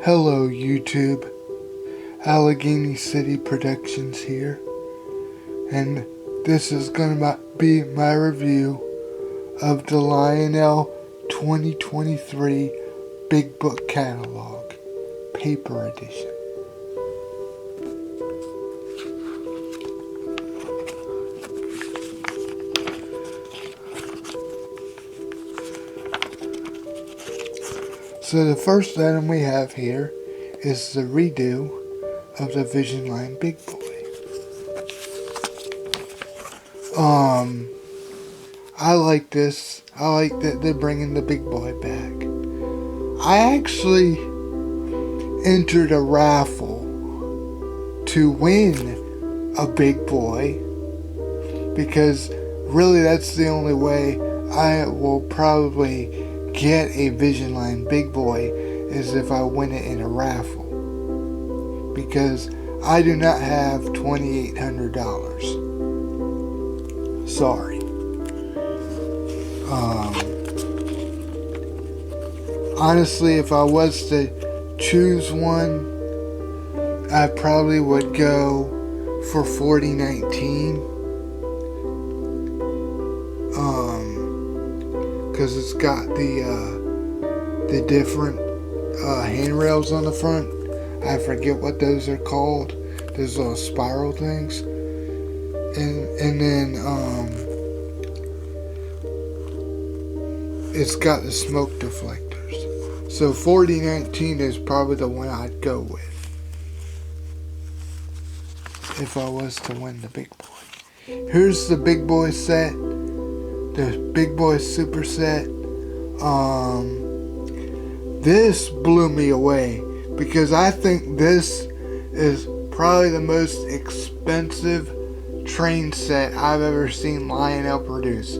Hello YouTube, Allegheny City Productions here, and this is going to be my review of the Lionel 2023 Big Book Catalog, Paper Edition. So the first item we have here is the redo of the Vision Line Big Boy. I like this. I like that they're bringing the Big Boy back. I actually entered a raffle to win a Big Boy because really that's the only way I will probably get a Vision Line Big Boy is if I win it in a raffle, because I do not have $2,800. Sorry. Honestly, if I was to choose one, I probably would go for 4019. Because it's got the different handrails on the front. I forget what those are called. Those little spiral things. And then it's got the smoke deflectors. So 4019 is probably the one I'd go with if I was to win the Big Boy. Here's the Big Boy set. The Big Boy Super Set. This blew me away because I think this is probably the most expensive train set I've ever seen Lionel produce.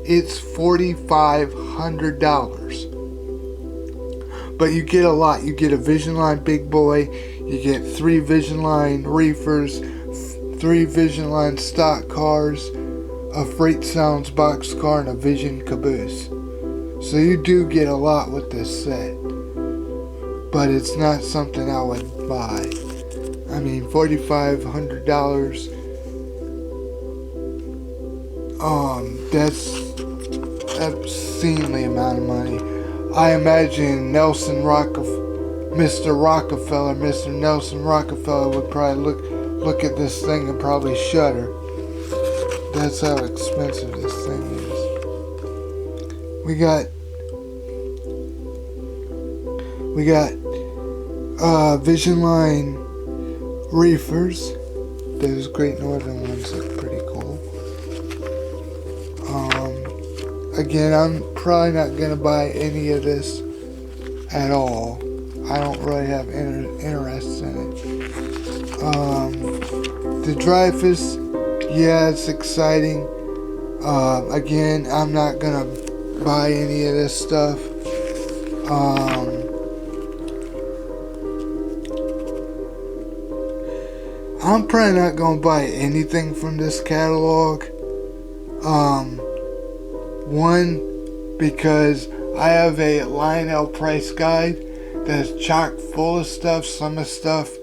It's $4,500. But you get a lot. You get a Vision Line Big Boy. You get 3 Vision Line reefers, 3 Vision Line stock cars, a Freight Sounds boxcar, and a Vision caboose. So you do get a lot with this set, but it's not something I would buy. I mean, $4,500. That's an obscenely amount of money. I imagine Mr. Nelson Rockefeller would probably look at this thing and probably shudder. That's how expensive this thing is. We got Vision Line reefers. Those Great Northern ones look pretty cool. Again, I'm probably not gonna buy any of this at all. I don't really have interest in it. The Dreyfus. Yeah, it's exciting. Again, I'm not gonna buy any of this stuff. I'm probably not gonna buy anything from this catalog. One, because I have a Lionel price guide that's chock full of stuff. Some of the stuff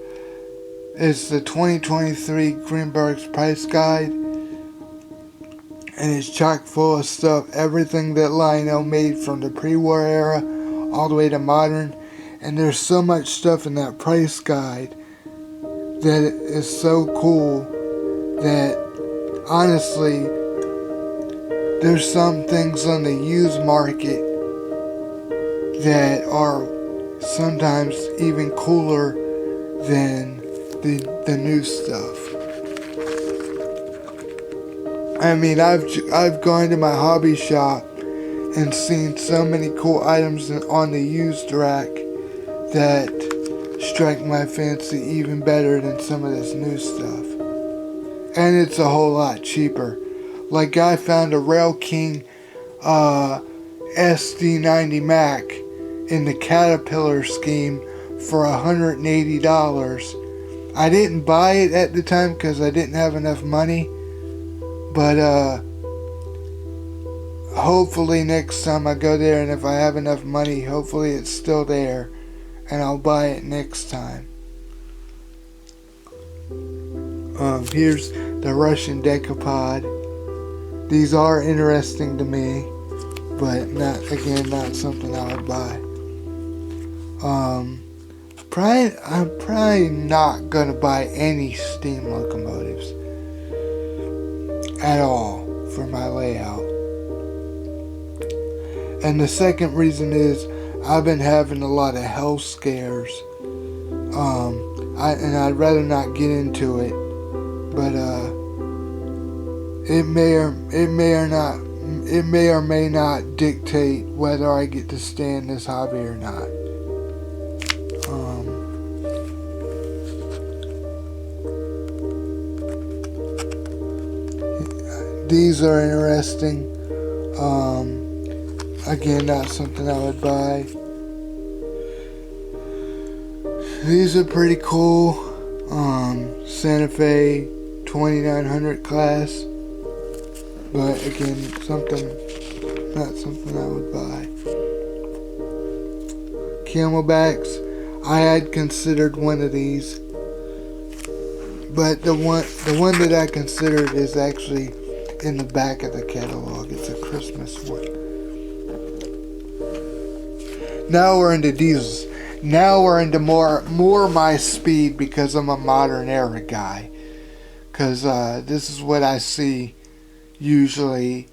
is the 2023 Greenberg's price guide, and it's chock full of stuff, everything that Lionel made from the pre-war era all the way to modern. And there's so much stuff in that price guide that is so cool that honestly there's some things on the used market that are sometimes even cooler than the new stuff. I mean, I've gone to my hobby shop and seen so many cool items on the used rack that strike my fancy even better than some of this new stuff. And it's a whole lot cheaper. Like, I found a Rail King SD90 Mac in the Caterpillar scheme for $180. I didn't buy it at the time because I didn't have enough money, but hopefully next time I go there, and if I have enough money, hopefully it's still there, and I'll buy it next time. Here's the Russian decapod. These are interesting to me, but not something I would buy. I'm probably not gonna buy any steam locomotives at all for my layout. And the second reason is I've been having a lot of health scares. I'd rather not get into it, but it may or may not dictate whether I get to stay in this hobby or not. These are interesting. Again, not something I would buy. These are pretty cool. Santa Fe 2900 class. But again, not something I would buy. Camelbacks, I had considered one of these. But the one that I considered is actually in the back of the catalog. It's a Christmas one. Now we're into diesels. Now we're into more my speed because I'm a modern era guy. Because this is what I see usually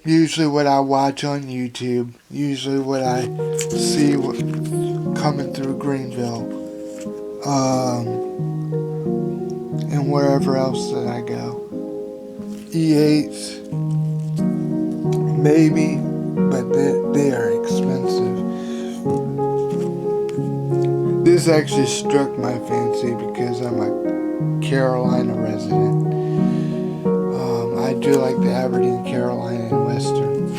what I watch on YouTube. Usually what I see coming through Greenville. And wherever else that I go. E8s, maybe, but they are expensive. This actually struck my fancy because I'm a Carolina resident. I do like the Aberdeen, Carolina, and Western.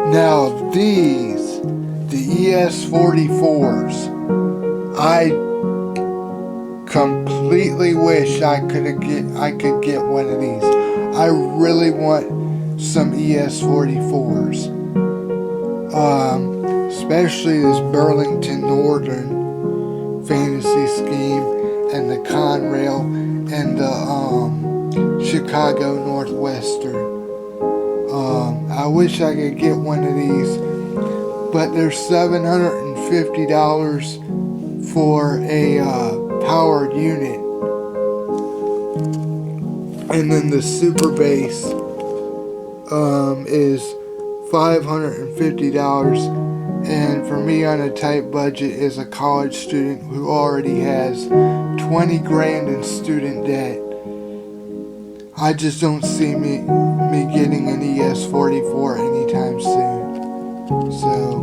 Now these, the ES44s, I completely wish I could get one of these. I really want some ES44s. Especially this Burlington Northern Fantasy Scheme and the Conrail and the Chicago Northwestern. I wish I could get one of these, but they're $750 for a powered unit. And then the Super Bass is $550. And for me on a tight budget as a college student who already has 20 grand in student debt, I just don't see me getting an ES44 anytime soon. So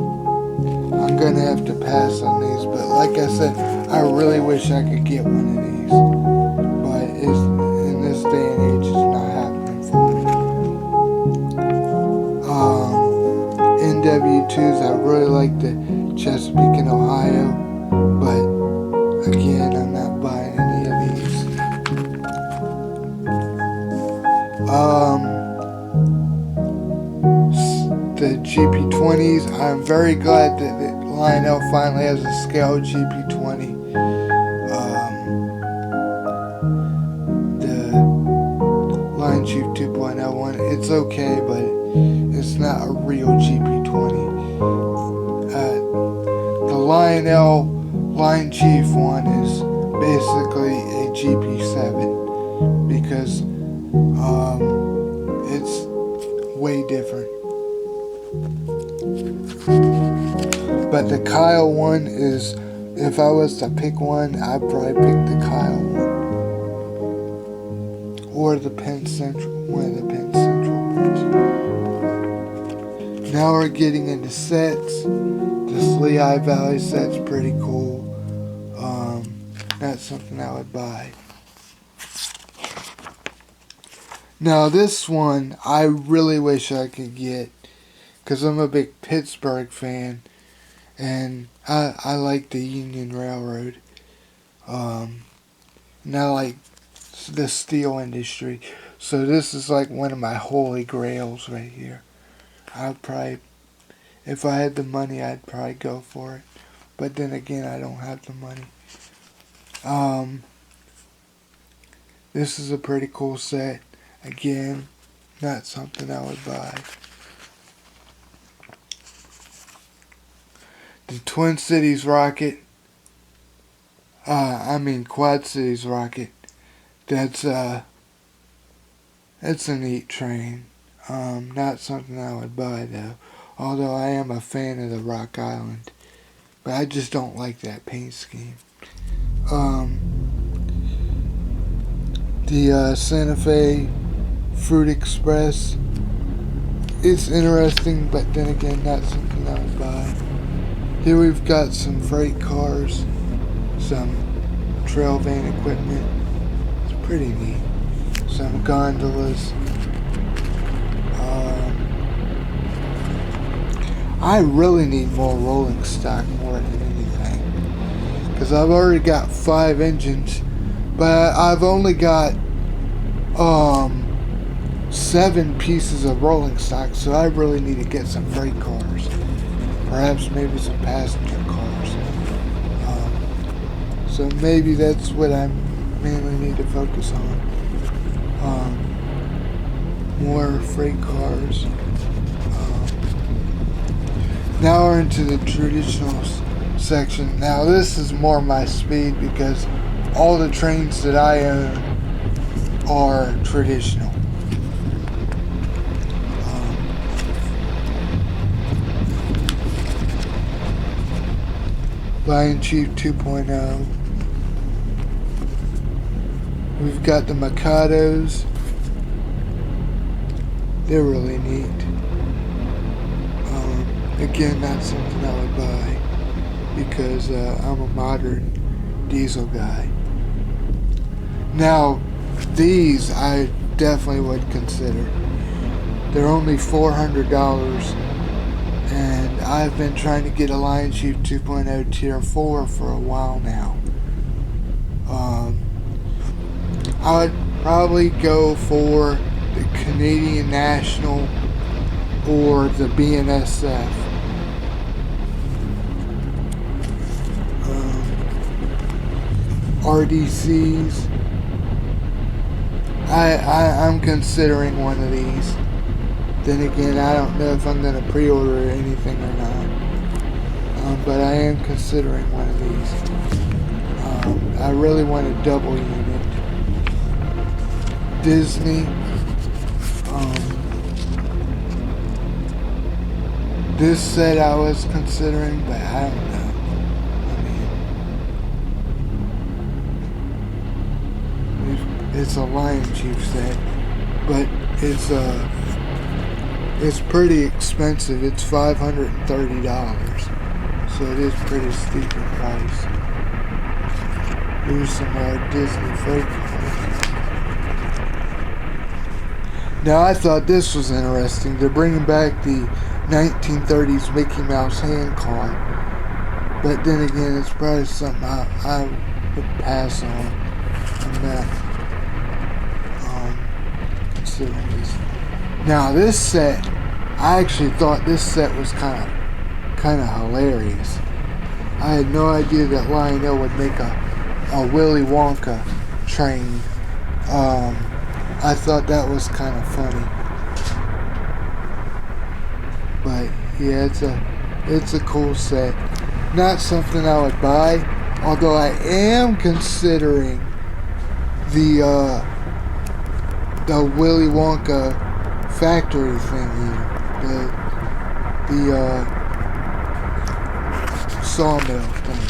I'm gonna have to pass on these. But like I said, I really wish I could get one of these. But in this day and age, it's not happening for me. NW2s, I really like the Chesapeake and Ohio, but again, I'm not buying any of these. The GP20s, I'm very glad that Lionel finally has a scale GP20. The Line Chief 2.0 one, it's okay, but it's not a real GP20. The Lionel Line Chief one is basically a GP7 because it's way different. But the Kyle one is, if I was to pick one, I'd probably pick the Kyle one. Or the Penn Central, one of the Penn Central ones. Now we're getting into sets. This Lehigh Valley set's pretty cool. That's something I would buy. Now this one, I really wish I could get, because I'm a big Pittsburgh fan, and I like the Union Railroad. And I like the steel industry. So this is like one of my holy grails right here. I'd probably, If I had the money, I'd probably go for it. But then again, I don't have the money. This is a pretty cool set. Again, not something I would buy. The Twin Cities rocket. Quad Cities rocket. That's a neat train. Not something I would buy though. Although I am a fan of the Rock Island. But I just don't like that paint scheme. The Santa Fe Fruit Express. It's interesting, but then again, not something I would buy. Here we've got some freight cars, some trail van equipment. It's pretty neat. Some gondolas. I really need more rolling stock more than anything. Because I've already got 5 engines, but I've only got 7 pieces of rolling stock, so I really need to get some freight cars. Perhaps maybe some passenger cars. So maybe that's what I mainly need to focus on. More freight cars. Now we're into the traditional section. Now this is more my speed because all the trains that I own are traditional. Lion Chief 2.0. We've got the MACLEODs. They're really neat. Again, not something I would buy because I'm a modern diesel guy. Now, these I definitely would consider. They're only $400, and I've been trying to get a Lion Chief 2.0 Tier 4 for a while now. I would probably go for the Canadian National or the BNSF. RDCs. I'm considering one of these. Then again, I don't know if I'm going to pre-order anything or not. But I am considering one of these. I really want a double unit. Disney. This set I was considering, but I don't know. It's a Lion Chief set, but it's pretty expensive. It's $530, so it is pretty steep in price. Here's some Disney freight cars. Now I thought this was interesting. They're bringing back the 1930s Mickey Mouse hand car, but then again, it's probably something I would pass on. I'm not considering this. Now this set, I actually thought this set was kind of hilarious. I had no idea that Lionel would make a Willy Wonka train. I thought that was kind of funny. But yeah, it's a cool set. Not something I would buy, although I am considering the Willy Wonka factory thing here. The sawmill thing.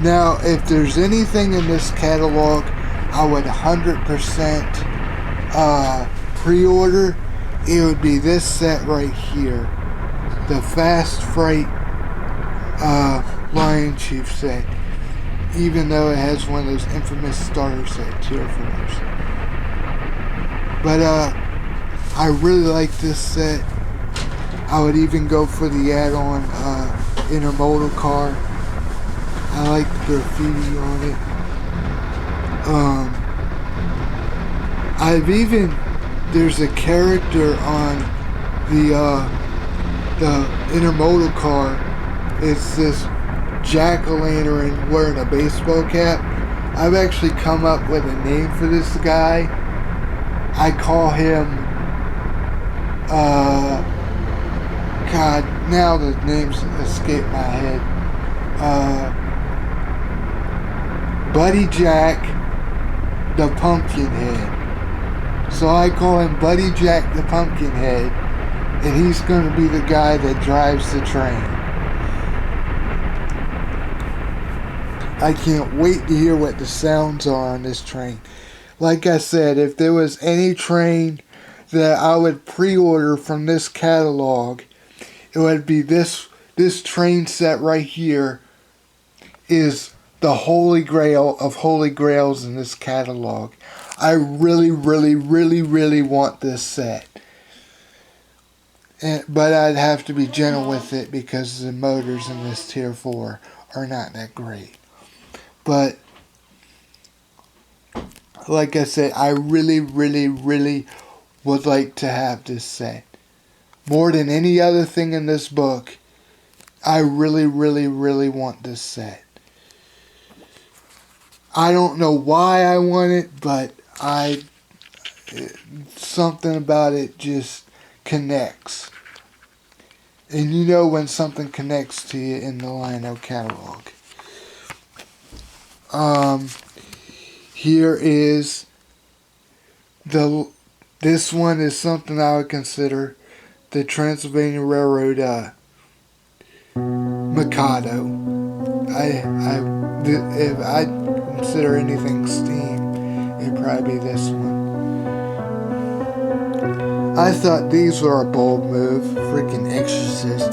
Now, if there's anything in this catalog I would 100% pre-order, it would be this set right here. The Fast Freight Lion Chief set. Even though it has one of those infamous starters at Tier 4s. But I really like this set. I would even go for the add-on intermodal car. I like the graffiti on it. There's a character on the the intermodal car is this jack-o'-lantern wearing a baseball cap. I've actually come up with a name for this guy. I call him, God, now the names escape my head. Buddy Jack the Pumpkinhead. So I call him Buddy Jack the Pumpkinhead, and he's going to be the guy that drives the train. I can't wait to hear what the sounds are on this train. Like I said, if there was any train that I would pre-order from this catalog, it would be this train set right here is the holy grail of holy grails in this catalog. I really, really, really, really want this set. But I'd have to be gentle with it because the motors in this Tier 4 are not that great. But, like I said, I really, really, really would like to have this set. More than any other thing in this book, I really, really, really want this set. I don't know why I want it, but something about it just connects. And you know when something connects to you in the Lionel catalog. Here is this one is something I would consider the Transylvania Railroad Mikado. If I consider anything steam, it'd probably be this one. I thought these were a bold move. Freaking Exorcist.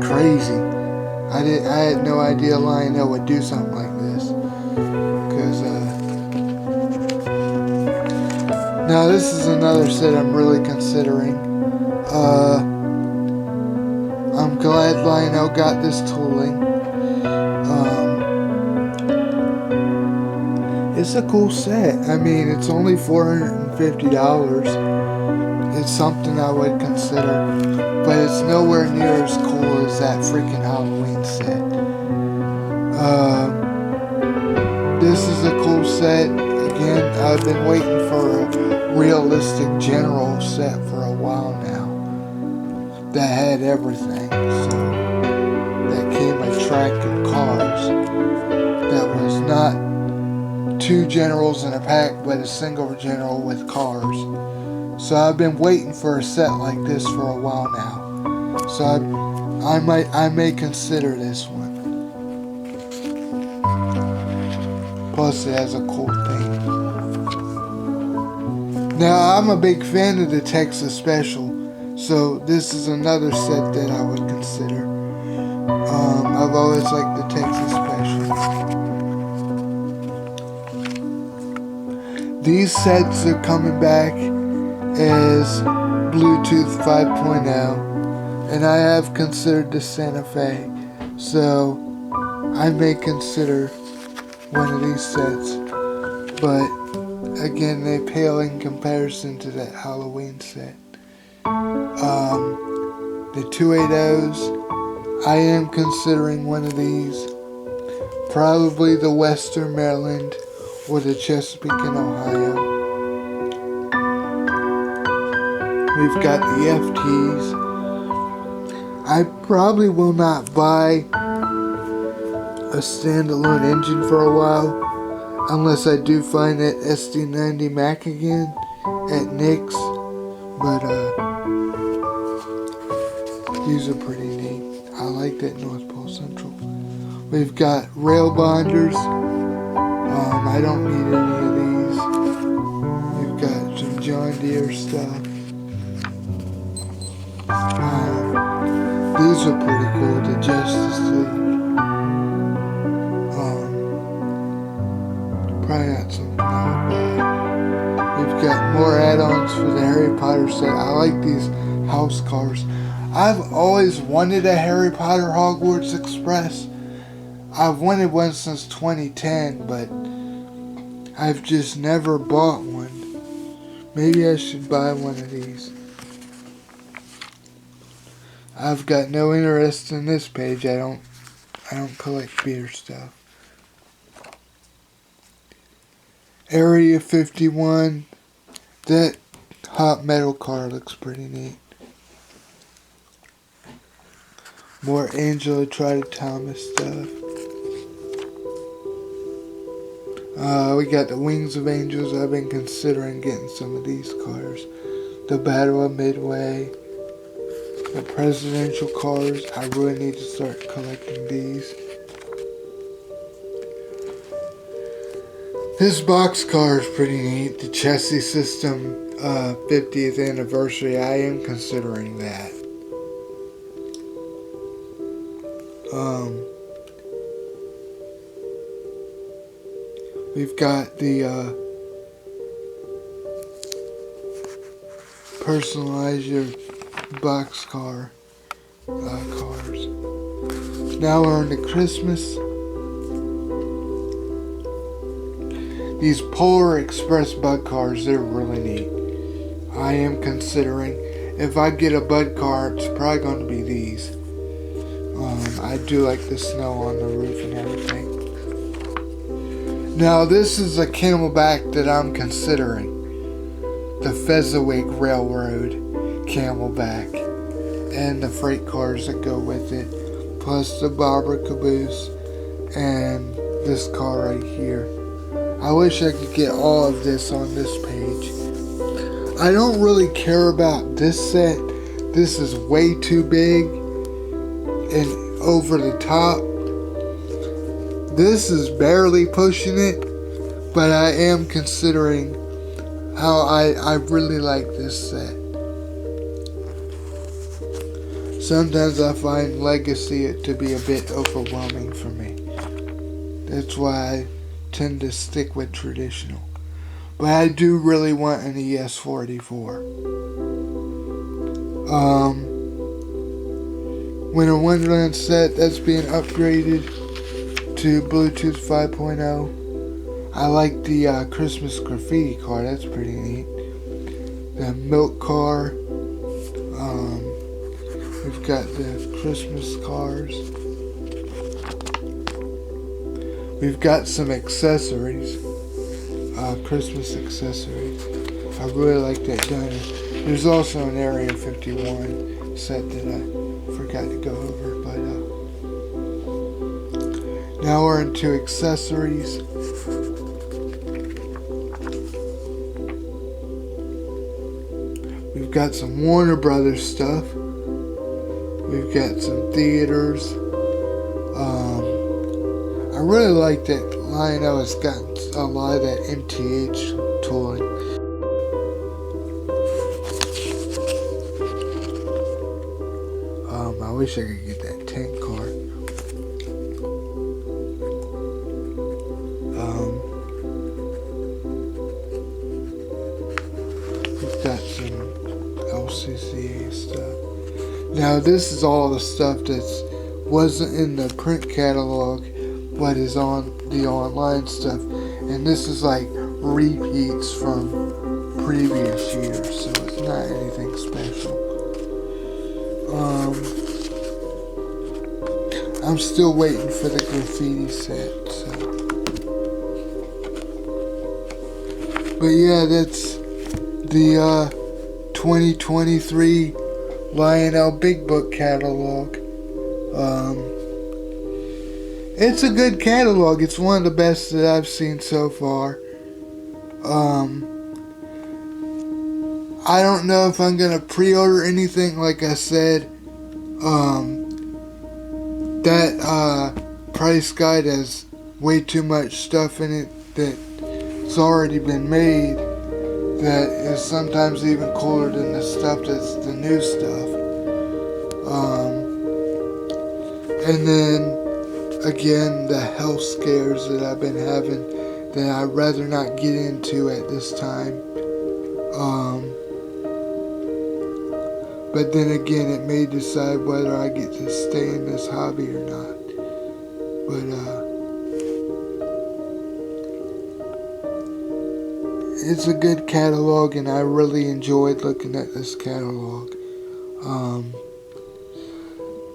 Crazy. I had no idea Lionel would do something like this. Because, now this is another set I'm really considering. I'm glad Lionel got this tooling. It's a cool set. I mean, it's only $450. It's something I would consider, but it's nowhere near as cool as that freaking Halloween set. This is a cool set. Again, I've been waiting for a realistic general set for a while now that had everything. So that came with track and cars. That was not two generals in a pack, but a single general with cars. So I've been waiting for a set like this for a while now. So I may consider this one. Plus it has a cool theme. Now I'm a big fan of the Texas Special, so this is another set that I would consider. I've always liked the Texas Special. These sets are coming back as Bluetooth 5.0, and I have considered the Santa Fe, so I may consider one of these sets, but again, they pale in comparison to that Halloween set. The 280s, I am considering one of these, probably the Western Maryland or the Chesapeake in Ohio. We've got the FTs. I probably will not buy a standalone engine for a while, unless I do find that SD90 Mac again at Nick's. But these are pretty neat. I like that North Pole Central. We've got rail binders. I don't need any of these. We've got some John Deere stuff. These are pretty cool, the Justice League. Probably not something I would buy. We've got more add-ons for the Harry Potter set. I like these house cars. I've always wanted a Harry Potter Hogwarts Express. I've wanted one since 2010, but I've just never bought one. Maybe I should buy one of these. I've got no interest in this page. I don't collect beer stuff. Area 51. That hot metal car looks pretty neat. More Angela Trotter Thomas stuff. We got the Wings of Angels. I've been considering getting some of these cars. The Battle of Midway. The presidential cars. I really need to start collecting these. This box car is pretty neat. The chassis system 50th anniversary. I am considering that. We've got the personalize your box car cars. Now we're on to Christmas. These Polar Express bud cars, they're really neat. I am considering, if I get a bud car, it's probably going to be these. I do like the snow on the roof and everything. Now this is a Camelback that I'm considering. The Fezziwig Railroad Camelback. And the freight cars that go with it. Plus the Bobber Caboose. And this car right here. I wish I could get all of this on this page. I don't really care about this set. This is way too big and over the top. This is barely pushing it, but I am considering how I really like this set. Sometimes I find Legacy to be a bit overwhelming for me. That's why I tend to stick with traditional. But I do really want an ES44. Winter Wonderland set that's being upgraded to Bluetooth 5.0. I like the Christmas graffiti car, that's pretty neat. The milk car. We've got the Christmas cars. We've got some accessories. Christmas accessories. I really like that diner. There's also an Area 51 set that I forgot to go over, but now we're into accessories. We've got some Warner Brothers stuff. We've got some theaters. I really like that Lionel has gotten a lot of that MTH tooling. I wish I could get that tank car. We've got some LCCA stuff. Now this is all the stuff that wasn't in the print catalog, but is on the online stuff. And this is like repeats from previous years, so it's not anything special. I'm still waiting for the graffiti set, so. But yeah, that's the 2023 Lionel Big Book catalog. It's a good catalog. It's one of the best that I've seen so far. I don't know if I'm gonna pre-order anything. Like I said, that price guide has way too much stuff in it that's already been made, that is sometimes even cooler than the stuff that's the new stuff. And then again, the health scares that I've been having that I'd rather not get into at this time. But then again, it may decide whether I get to stay in this hobby or not. But it's a good catalog, and I really enjoyed looking at this catalog.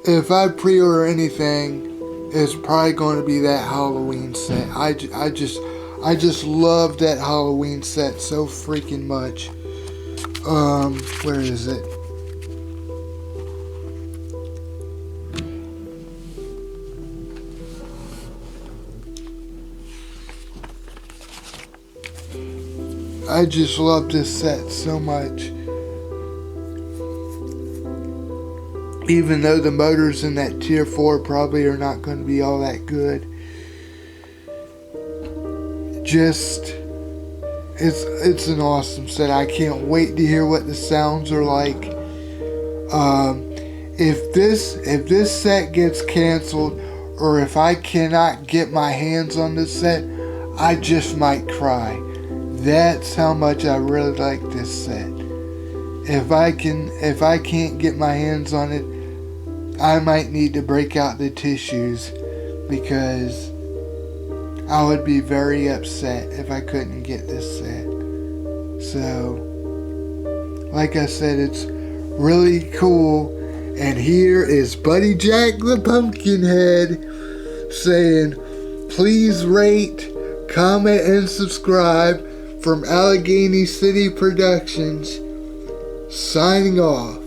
if I pre-order anything, it's probably going to be that Halloween set. I just love that Halloween set so freaking much. Where is it? I just love this set so much. Even though the motors in that tier 4 probably are not going to be all that good. Just, it's an awesome set. I can't wait to hear what the sounds are like. If this set gets canceled, or if I cannot get my hands on this set, I just might cry. That's how much I really like this set. If I can't get my hands on it, I might need to break out the tissues, because I would be very upset if I couldn't get this set. So, like I said, it's really cool. And here is Buddy Jack the Pumpkinhead saying, please rate, comment, and subscribe from Allegheny City Productions. Signing off.